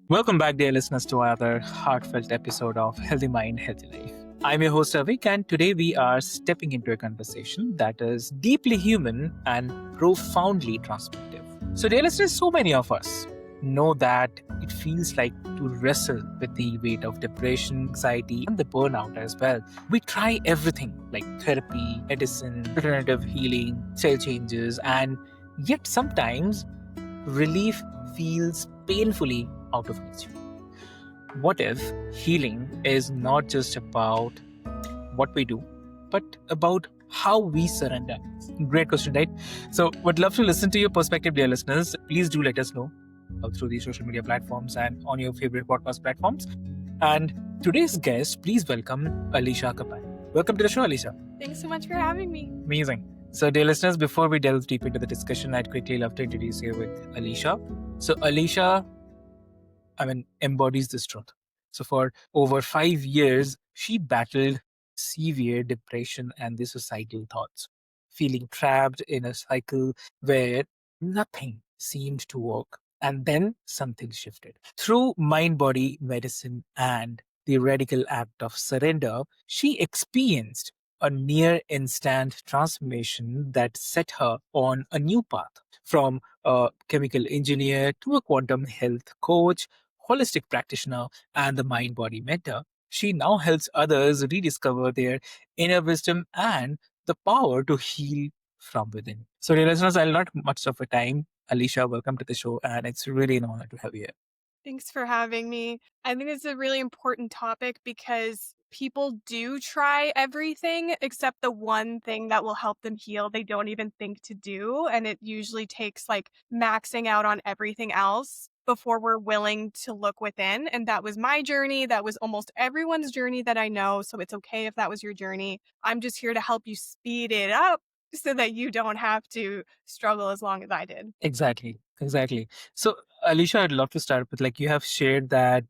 Welcome back, dear listeners, to another heartfelt episode of Healthy Mind, Healthy Life. I'm your host, Avik, and today we are stepping into a conversation that is deeply human and profoundly transformative. So, dear listeners, so many of us know that it feels like to wrestle with the weight of depression, anxiety, and the burnout as well. We try everything like therapy, medicine, alternative healing, cell changes, and yet sometimes relief feels painfully out of reach. What if healing is not just about what we do, but about how we surrender? Great question, right? So, would love to listen to your perspective, dear listeners. Please do let us know through the social media platforms and on your favorite podcast platforms. And today's guest, please welcome Alisha Kapani. Welcome to the show, Alisha. Thanks so much for having me. Amazing. So, dear listeners, before we delve deep into the discussion, I'd quickly love to introduce you with Alisha. So, Alisha, embodies this truth. So, for over 5 years, she battled severe depression and the suicidal thoughts, feeling trapped in a cycle where nothing seemed to work. And then something shifted. Through mind body medicine and the radical act of surrender, she experienced a near instant transformation that set her on a new path. From a chemical engineer to a quantum health coach, holistic practitioner, and the mind body mentor, she now helps others rediscover their inner wisdom and the power to heal from within. So, dear listeners, I'll not much of a time. Alisha, welcome to the show, and it's really an honor to have you here. Thanks for having me. I think it's a really important topic because people do try everything except the one thing that will help them heal they don't even think to do. And it usually takes like maxing out on everything else before we're willing to look within. And that was my journey. That was almost everyone's journey that I know. So it's okay if that was your journey. I'm just here to help you speed it up so that you don't have to struggle as long as I did. Exactly. Exactly. So, Alicia, I'd love to start with like you have shared that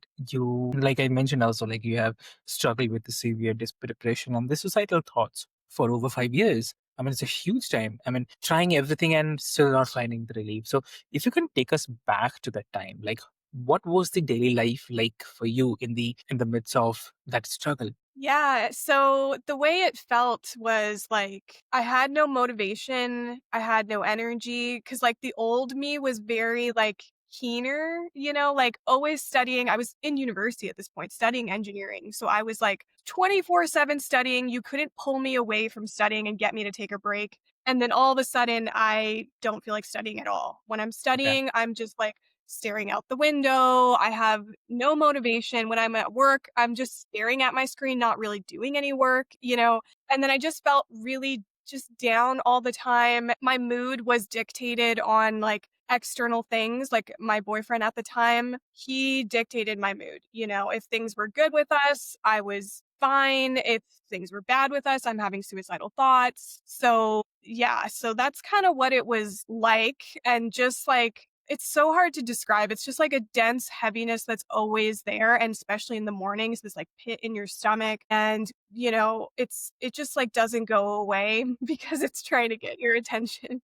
like I mentioned also, like you have struggled with the severe depression and the suicidal thoughts for over 5 years. It's a huge time. Trying everything and still not finding the relief. So, if you can take us back to that time, like what was the daily life like for you in the midst of that struggle? Yeah. So the way it felt was like I had no motivation. I had no energy because, like, the old me was very, like, keener, like always studying. I was in university at this point, studying engineering. So I was like 24/7 studying. You couldn't pull me away from studying and get me to take a break. And then all of a sudden, I don't feel like studying at all. When I'm Okay. studying, I'm just like, staring out the window. I have no motivation. When I'm at work, I'm just staring at my screen, not really doing any work. And then I just felt really just down all the time. My mood was dictated on like external things. Like my boyfriend at the time, he dictated my mood. If things were good with us, I was fine. If things were bad with us, I'm having suicidal thoughts. So, yeah, so that's kind of what it was like. And just like, it's so hard to describe. It's just like a dense heaviness that's always there. And especially in the mornings, this like pit in your stomach. And, it just like doesn't go away because it's trying to get your attention.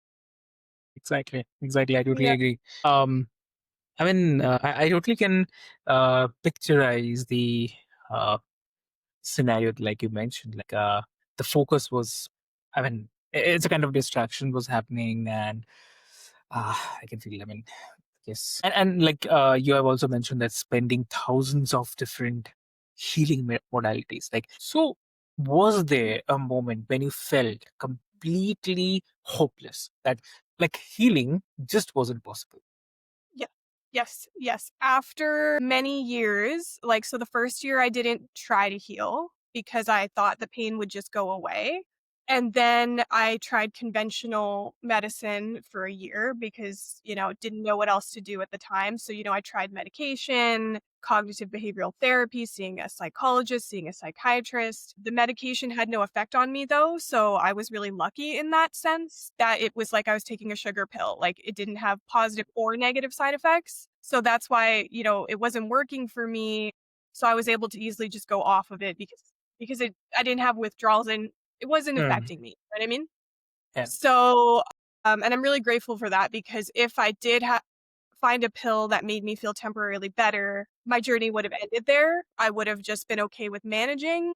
Exactly. Exactly. I totally Yeah. agree. I totally can picturize the uh, scenario like you mentioned. Like the focus was, it's a kind of distraction was happening, and I can feel. Yes, and like you have also mentioned that spending thousands of different healing modalities. Like, so was there a moment when you felt completely hopeless that like healing just wasn't possible? Yeah. Yes. Yes. After many years, like, so the first year I didn't try to heal because I thought the pain would just go away. And then I tried conventional medicine for a year because, didn't know what else to do at the time. So, I tried medication, cognitive behavioral therapy, seeing a psychologist, seeing a psychiatrist. The medication had no effect on me though. So I was really lucky in that sense that it was like I was taking a sugar pill. Like it didn't have positive or negative side effects. So that's why, it wasn't working for me. So I was able to easily just go off of it because I didn't have withdrawals and it wasn't Hmm. affecting me. You know what I mean? Yeah. So, and I'm really grateful for that because if I did have find a pill that made me feel temporarily better, my journey would have ended there. I would have just been okay with managing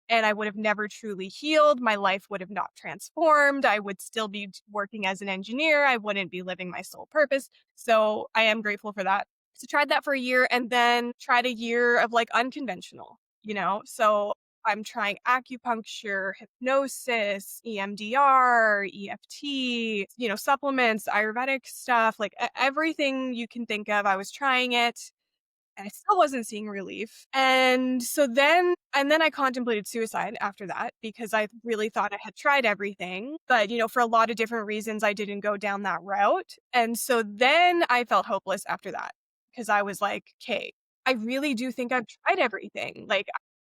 and I would have never truly healed. My life would have not transformed. I would still be working as an engineer. I wouldn't be living my sole purpose. So I am grateful for that. So tried that for a year and then tried a year of like unconventional, you know? So I'm trying acupuncture, hypnosis, EMDR, EFT, supplements, Ayurvedic stuff, like everything you can think of. I was trying it and I still wasn't seeing relief. And then I contemplated suicide after that because I really thought I had tried everything. But, for a lot of different reasons, I didn't go down that route. And so then I felt hopeless after that because I was like, okay, I really do think I've tried everything. Like,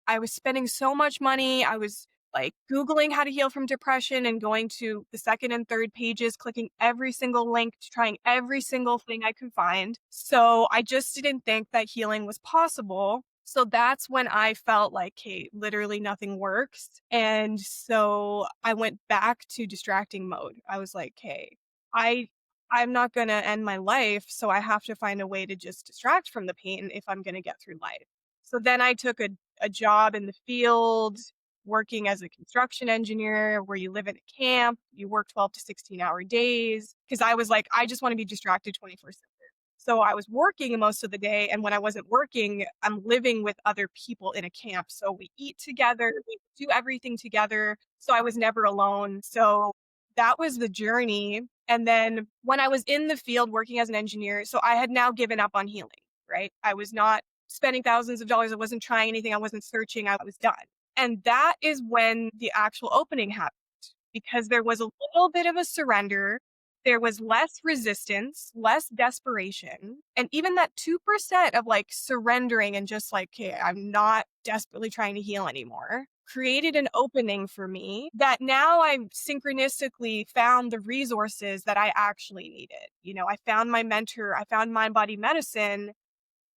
I was spending so much money. I was like Googling how to heal from depression and going to the second and third pages, clicking every single link, trying every single thing I could find. So I just didn't think that healing was possible. So that's when I felt like, hey, literally nothing works. And so I went back to distracting mode. I was like, hey, I I'm not going to end my life, so I have to find a way to just distract from the pain if I'm going to get through life. So then I took a job in the field, working as a construction engineer where you live in a camp, you work 12 to 16-hour days. Because I was like, I just want to be distracted 24/7. So I was working most of the day. And when I wasn't working, I'm living with other people in a camp. So we eat together, we do everything together. So I was never alone. So that was the journey. And then when I was in the field working as an engineer, so I had now given up on healing, right? I was not spending thousands of dollars. I wasn't trying anything. I wasn't searching. I was done. And that is when the actual opening happened because there was a little bit of a surrender. There was less resistance, less desperation. And even that 2% of like surrendering and just like, okay, I'm not desperately trying to heal anymore created an opening for me that now I've synchronistically found the resources that I actually needed. I found my mentor, I found Mind Body Medicine,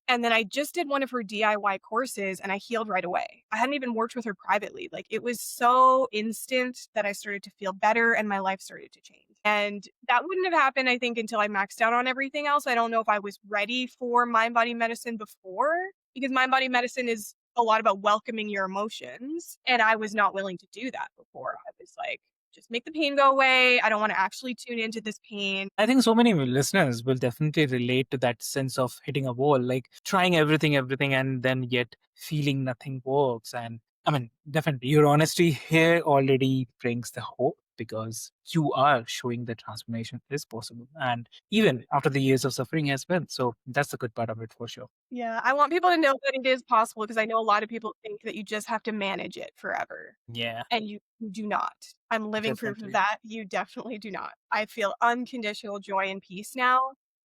and then I just did one of her DIY courses and I healed right away. I hadn't even worked with her privately. Like it was so instant that I started to feel better and my life started to change. And that wouldn't have happened, I think, until I maxed out on everything else. I don't know if I was ready for mind body medicine before because mind body medicine is a lot about welcoming your emotions. And I was not willing to do that before. I was like, just make the pain go away. I don't want to actually tune into this pain. I think so many listeners will definitely relate to that sense of hitting a wall, like trying everything, and then yet feeling nothing works. And I mean, definitely, your honesty here already brings the hope because you are showing the transformation is possible. And even after the years of suffering as well. So that's the good part of it for sure. Yeah, I want people to know that it is possible because I know a lot of people think that you just have to manage it forever, Yeah, and you do not. I'm living proof of definitely. that. You definitely do not. I feel unconditional joy and peace now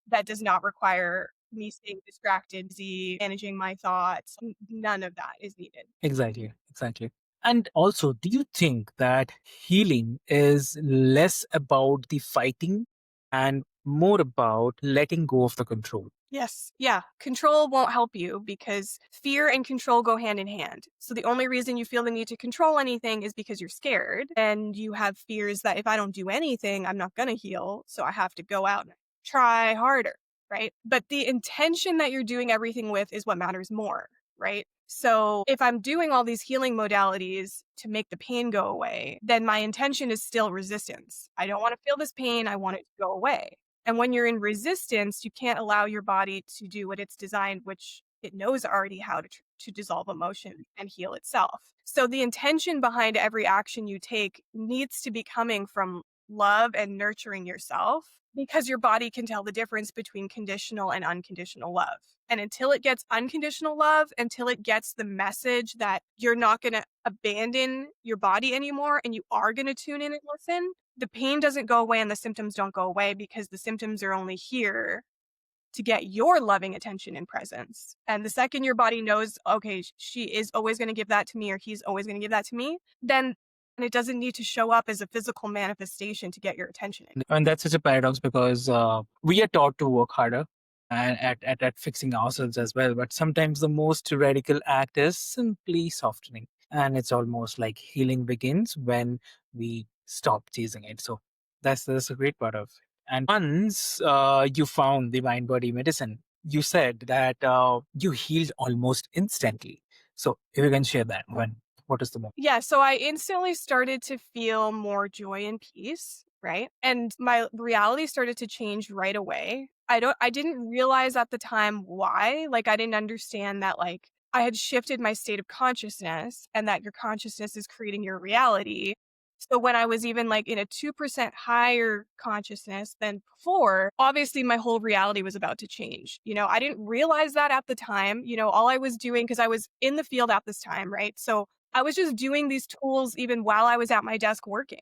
that does not require me staying distracted, busy, managing my thoughts. None of that is needed. Exactly, exactly. And also, do you think that healing is less about the fighting and more about letting go of the control? Yes. Yeah. Control won't help you because fear and control go hand in hand. So the only reason you feel the need to control anything is because you're scared and you have fears that if I don't do anything, I'm not going to heal. So I have to go out and try harder. Right. But the intention that you're doing everything with is what matters more. Right. So if I'm doing all these healing modalities to make the pain go away, then my intention is still resistance. I don't want to feel this pain. I want it to go away. And when you're in resistance, you can't allow your body to do what it's designed, which it knows already how to dissolve emotion and heal itself. So the intention behind every action you take needs to be coming from love and nurturing yourself because your body can tell the difference between conditional and unconditional love. And until it gets unconditional love, until it gets the message that you're not going to abandon your body anymore and you are going to tune in and listen, the pain doesn't go away and the symptoms don't go away because the symptoms are only here to get your loving attention and presence. And the second your body knows, okay, she is always going to give that to me or he's always going to give that to me, then it doesn't need to show up as a physical manifestation to get your attention. And that's such a paradox because we are taught to work harder and at fixing ourselves as well. But sometimes the most radical act is simply softening. And it's almost like healing begins when we stop chasing it. So that's a great part of it. And once you found the mind body medicine, you said that you healed almost instantly. So if you can share that, what is the moment? Yeah, so I instantly started to feel more joy and peace, right? And my reality started to change right away. I didn't realize at the time why. Like I didn't understand that like I had shifted my state of consciousness and that your consciousness is creating your reality. So when I was even like in a 2% higher consciousness than before, obviously my whole reality was about to change. I didn't realize that at the time. All I was doing, because I was in the field at this time, right? So I was just doing these tools even while I was at my desk working.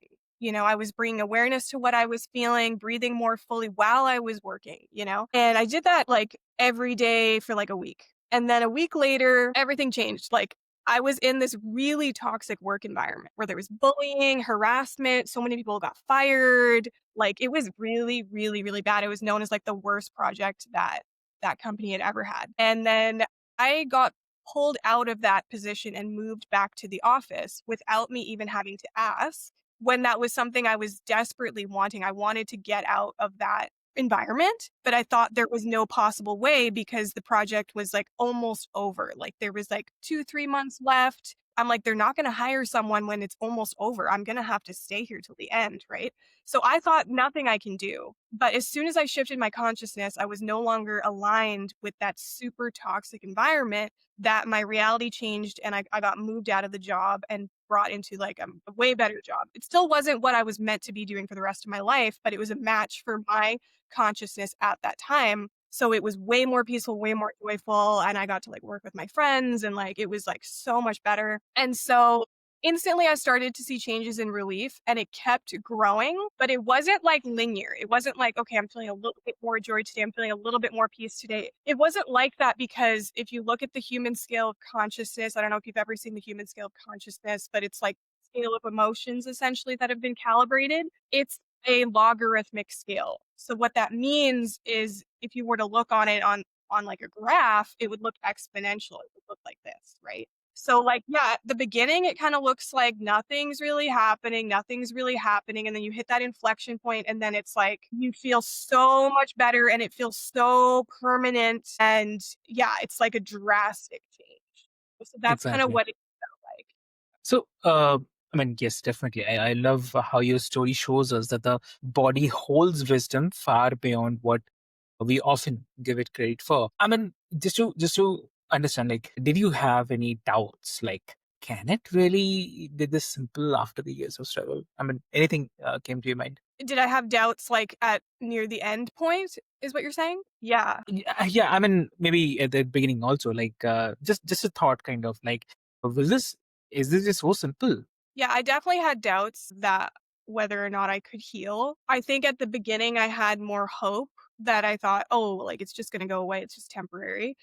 I was bringing awareness to what I was feeling, breathing more fully while I was working. And I did that like every day for like a week. And then a week later, everything changed. Like I was in this really toxic work environment where there was bullying, harassment. So many people got fired. Like it was really, really, really bad. It was known as like the worst project that that company had ever had. And then I got pulled out of that position and moved back to the office without me even having to ask when that was something I was desperately wanting. I wanted to get out of that environment, but I thought there was no possible way because the project was like almost over. Like there was like 2, 3 months left. I'm like, they're not going to hire someone when it's almost over. I'm going to have to stay here till the end. Right. So I thought nothing I can do. But as soon as I shifted my consciousness, I was no longer aligned with that super toxic environment, that my reality changed and I got moved out of the job and brought into like a way better job. It still wasn't what I was meant to be doing for the rest of my life, but it was a match for my consciousness at that time. So it was way more peaceful, way more joyful. And I got to like work with my friends and like it was like so much better. And so instantly I started to see changes in relief and it kept growing, but it wasn't like linear. It wasn't like, okay, I'm feeling a little bit more joy today. I'm feeling a little bit more peace today. It wasn't like that because if you look at the human scale of consciousness, I don't know if you've ever seen the human scale of consciousness, but it's like scale of emotions essentially that have been calibrated. It's a logarithmic scale. So what that means is if you were to look on it on like a graph, it would look exponential. It would look like this, right? So like yeah, at the beginning it kind of looks like nothing's really happening, and then you hit that inflection point and then it's like you feel so much better and it feels so permanent and yeah, it's like a drastic change. So that's kind of Exactly. what it felt like. So, I mean, yes, definitely. I love how your story shows us that the body holds wisdom far beyond what we often give it credit for. I mean, just to understand, like, did you have any doubts? Like, can it really be this simple after the years of struggle? I mean, anything came to your mind? Did I have doubts like at near the end point is what you're saying? Yeah. Yeah. I mean, maybe at the beginning also, like, just a thought, kind of like, will this is this just so simple? Yeah, I definitely had doubts that whether or not I could heal. I think at the beginning I had more hope that I thought, "Oh, like it's just going to go away. It's just temporary."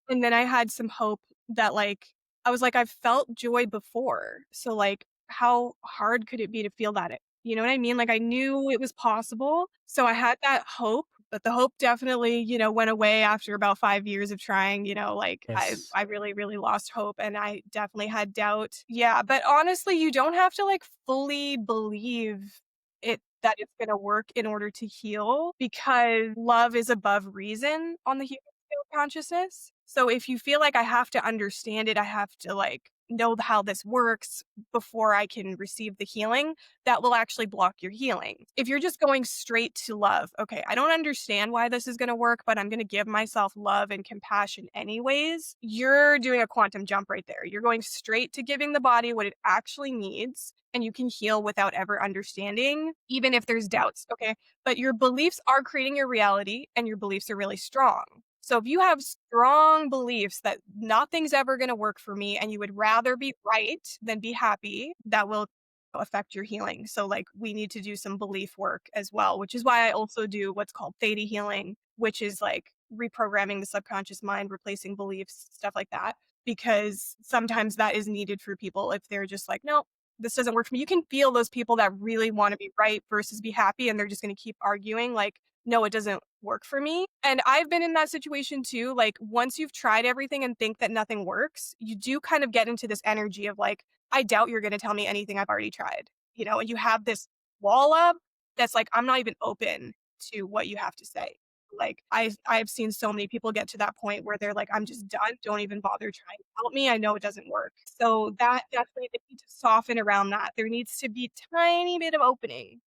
And then I had some hope that like I was like I've felt joy before. So like how hard could it be to feel that? You know what I mean? Like I knew it was possible. So I had that hope, but the hope definitely, went away after about 5 years of trying, like I Yes. I really really lost hope and I definitely had doubt. Yeah, but honestly, you don't have to like fully believe it that it's going to work in order to heal because love is above reason on the human scale of consciousness. So if you feel like I have to understand it, I have to like know how this works before I can receive the healing, that will actually block your healing. If you're just going straight to love, okay, I don't understand why this is going to work, but I'm going to give myself love and compassion anyways. You're doing a quantum jump right there. You're going straight to giving the body what it actually needs, and you can heal without ever understanding, even if there's doubts, okay? But your beliefs are creating your reality, and your beliefs are really strong. So if you have strong beliefs that nothing's ever going to work for me and you would rather be right than be happy, that will affect your healing. So like we need to do some belief work as well, which is why I also do what's called theta healing, which is like reprogramming the subconscious mind, replacing beliefs, stuff like that, because sometimes that is needed for people if they're just like, no, this doesn't work for me. You can feel those people that really want to be right versus be happy and they're just going to keep arguing like, no, it doesn't work for me. And I've been in that situation too. Like once you've tried everything and think that nothing works, you do kind of get into this energy of like, I doubt you're going to tell me anything I've already tried, and you have this wall up that's like, I'm not even open to what you have to say. Like I've seen so many people get to that point where they're like, I'm just done. Don't even bother trying to help me. I know it doesn't work. So that definitely they need to soften around that. There needs to be tiny bit of opening,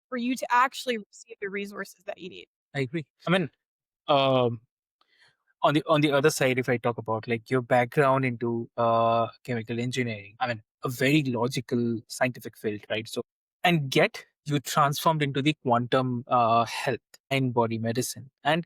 for you to actually receive the resources that you need. I agree. I mean, um, on the other side, if I talk about like your background into chemical engineering, I mean, a very logical scientific field, right? So, and yet you transformed into the quantum health and body medicine and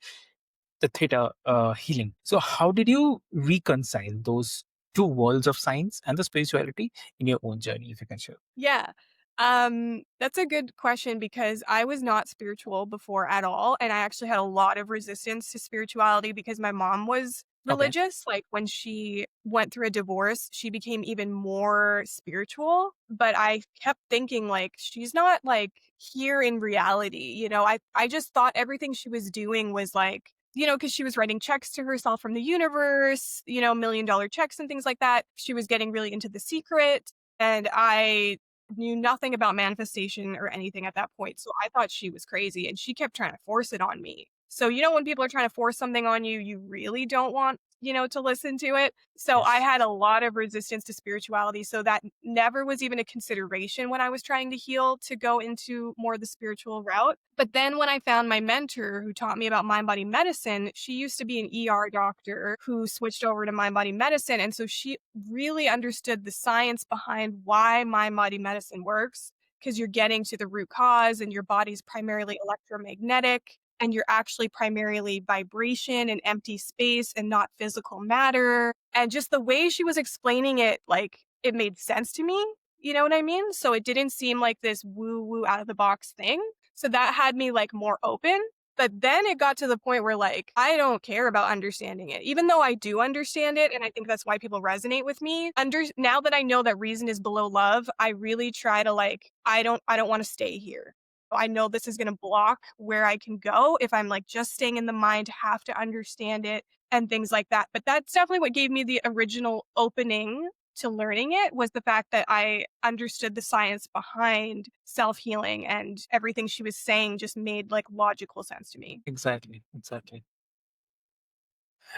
the theta healing. So, how did you reconcile those two worlds of science and the spirituality in your own journey, if you can share? Yeah. That's a good question because I was not spiritual before at all. And I actually had a lot of resistance to spirituality because my mom was Okay. religious. Like when she went through a divorce, she became even more spiritual. But I kept thinking, like, she's not like here in reality. I just thought everything she was doing was like, because she was writing checks to herself from the universe, $1 million checks and things like that. She was getting really into the secret. And I knew nothing about manifestation or anything at that point. So I thought she was crazy and she kept trying to force it on me. So, when people are trying to force something on you, you really don't want, to listen to it. So I Yes. had a lot of resistance to spirituality. So that never was even a consideration when I was trying to heal to go into more the spiritual route. But then when I found my mentor who taught me about mind body medicine, she used to be an ER doctor who switched over to mind body medicine. And so she really understood the science behind why mind body medicine works because you're getting to the root cause and your body's primarily electromagnetic and you're actually primarily vibration and empty space and not physical matter. And just the way she was explaining it, like it made sense to me. You know what I mean? So it didn't seem like this woo woo out of the box thing. So that had me like more open. But then it got to the point where like I don't care about understanding it. Even though I do understand it and I think that's why people resonate with me. Now that I know that reason is below love, I really try to like I don't want to stay here. I know this is going to block where I can go if I'm like just staying in the mind, have to understand it and things like that. But that's definitely what gave me the original opening to learning it was the fact that I understood the science behind self-healing and everything she was saying just made like logical sense to me. Exactly. Exactly.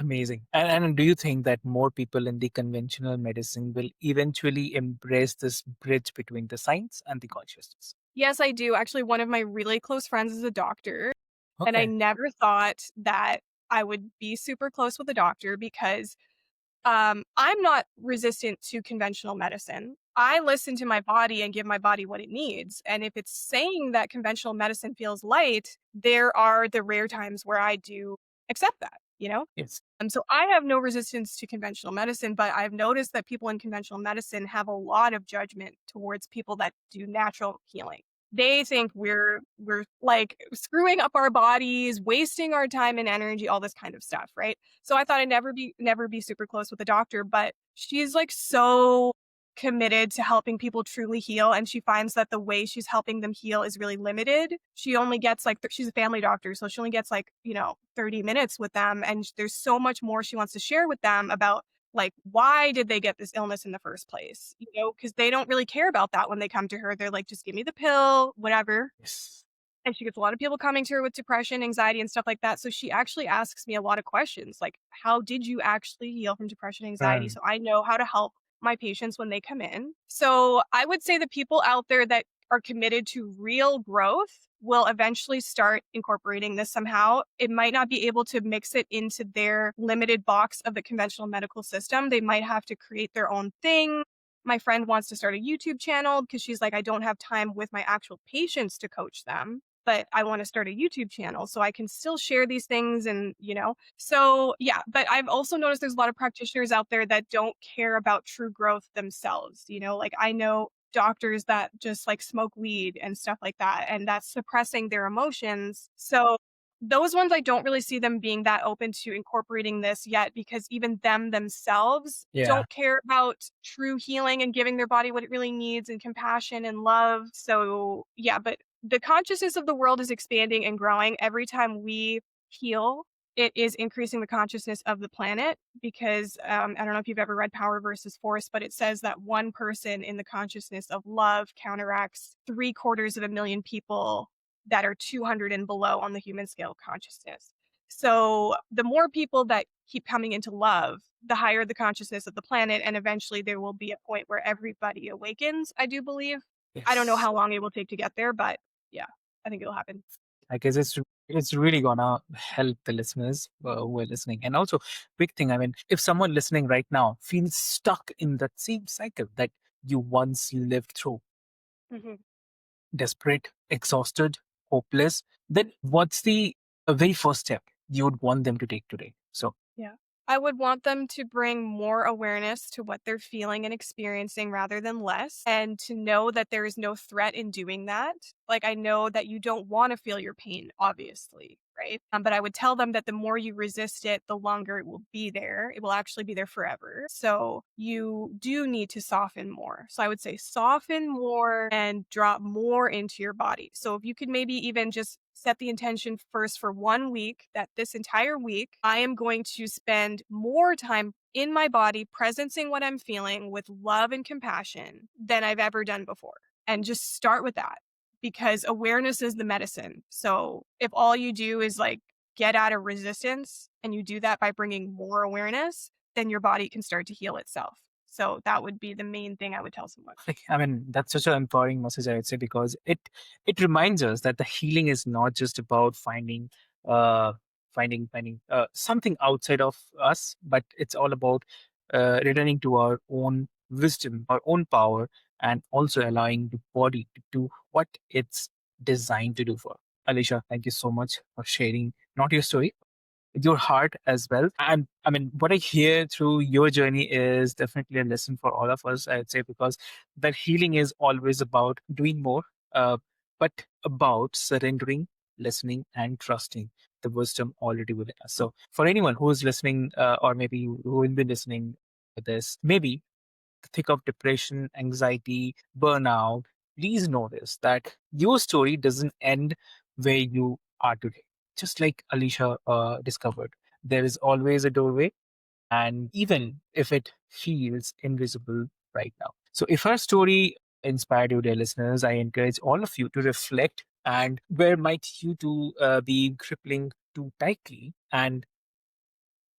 Amazing. And do you think that more people in the conventional medicine will eventually embrace this bridge between the science and the consciousness? Yes, I do. Actually, one of my really close friends is a doctor, and I Okay. never thought that I would be super close with a doctor because I'm not resistant to conventional medicine. I listen to my body and give my body what it needs. And if it's saying that conventional medicine feels light, there are the rare times where I do accept that. Yes. So I have no resistance to conventional medicine, but I've noticed that people in conventional medicine have a lot of judgment towards people that do natural healing. They think we're like screwing up our bodies, wasting our time and energy, all this kind of stuff, right? So I thought I'd never be super close with a doctor, but she's like so committed to helping people truly heal and she finds that the way she's helping them heal is really limited. She only gets like she's a family doctor, so she only gets like, 30 minutes with them and there's so much more she wants to share with them about like why did they get this illness in the first place? Because they don't really care about that when they come to her. They're like just give me the pill, whatever. Yes. And she gets a lot of people coming to her with depression, anxiety, and stuff like that. So she actually asks me a lot of questions like, how did you actually heal from depression and anxiety? Right. So I know how to help my patients when they come in. So I would say the people out there that are committed to real growth will eventually start incorporating this somehow. It might not be able to mix it into their limited box of the conventional medical system. They might have to create their own thing. My friend wants to start a YouTube channel because she's like, I don't have time with my actual patients to coach them but I want to start a YouTube channel so I can still share these things so yeah, but I've also noticed there's a lot of practitioners out there that don't care about true growth themselves, like I know doctors that just like smoke weed and stuff like that and that's suppressing their emotions. So those ones I don't really see them being that open to incorporating this yet because even them themselves Yeah. don't care about true healing and giving their body what it really needs and compassion and love. So, yeah, but the consciousness of the world is expanding and growing every time we heal. It is increasing the consciousness of the planet because I don't know if you've ever read Power versus Force, but it says that one person in the consciousness of love counteracts 750,000 people that are 200 and below on the human scale of consciousness. So the more people that keep coming into love, the higher the consciousness of the planet. And eventually there will be a point where everybody awakens, I do believe. I don't know Yes. how long it will take to get there, but yeah, I think it'll happen. I guess it's really gonna help the listeners who are listening. And also, big thing. I mean, if someone listening right now feels stuck in that same cycle that you once lived through, Mhm. desperate, exhausted, hopeless, then what's the very first step you would want them to take today? So, Yeah. I would want them to bring more awareness to what they're feeling and experiencing rather than less, and to know that there is no threat in doing that. Like, I know that you don't want to feel your pain, obviously, right? But I would tell them that the more you resist it, the longer it will be there. It will actually be there forever. So you do need to soften more. So I would say soften more and drop more into your body. So if you could maybe even just set the intention first for 1 week, that this entire week, I am going to spend more time in my body, presencing what I'm feeling with love and compassion than I've ever done before. And just start with that, because awareness is the medicine. So if all you do is like get out of resistance and you do that by bringing more awareness, then your body can start to heal itself. So that would be the main thing I would tell someone. like, I mean, that's such an empowering message, I would say, because it reminds us that the healing is not just about uh finding something outside of us, but it's all about returning to our own wisdom, our own power, and also allowing the body to do what it's designed to do for. Alicia, thank you so much for sharing not your story, your heart as well. And I mean, what I hear through your journey is definitely a lesson for all of us, I'd say, because that healing is always about doing more, uh, but about surrendering, listening, and trusting the wisdom already within us. So, for anyone who is listening, or maybe who will be listening to this, maybe the thick of depression, anxiety, burnout, please know this, that your story doesn't end where you are today. Just like Alicia discovered, there is always a doorway, and even if it feels invisible right now. So, if our story inspired you, dear listeners, I encourage all of you to reflect, and where might you be crippling too tightly, and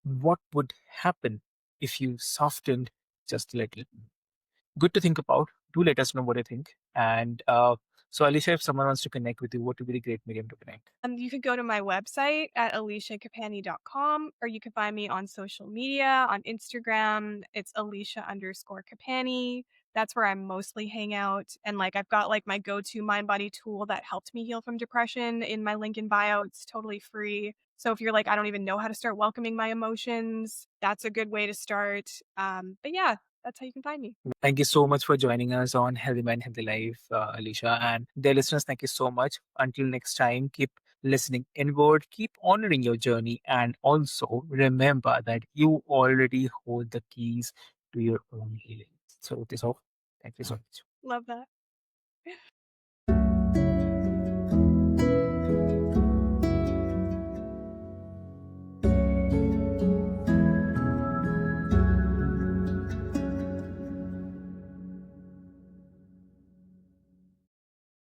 what would happen if you softened just a little. Good to think about. Do let us know what you think. And so, Alicia, if someone wants to connect with you, what would be the great medium to connect? You can go to my website at alishakapani.com, or you can find me on social media on Instagram. It's Alicia_Kapani. That's where I mostly hang out. And like I've got like my go-to mind body tool that helped me heal from depression in my link in bio. It's totally free. So if you're like, I don't even know how to start welcoming my emotions, that's a good way to start. But yeah, that's how you can find me. Thank you so much for joining us on Healthy Mind, Healthy Life, Alicia. And dear listeners, thank you so much. Until next time, keep listening inward, keep honoring your journey, and also remember that you already hold the keys to your own healing. So, this all. Thank you so much. Love that.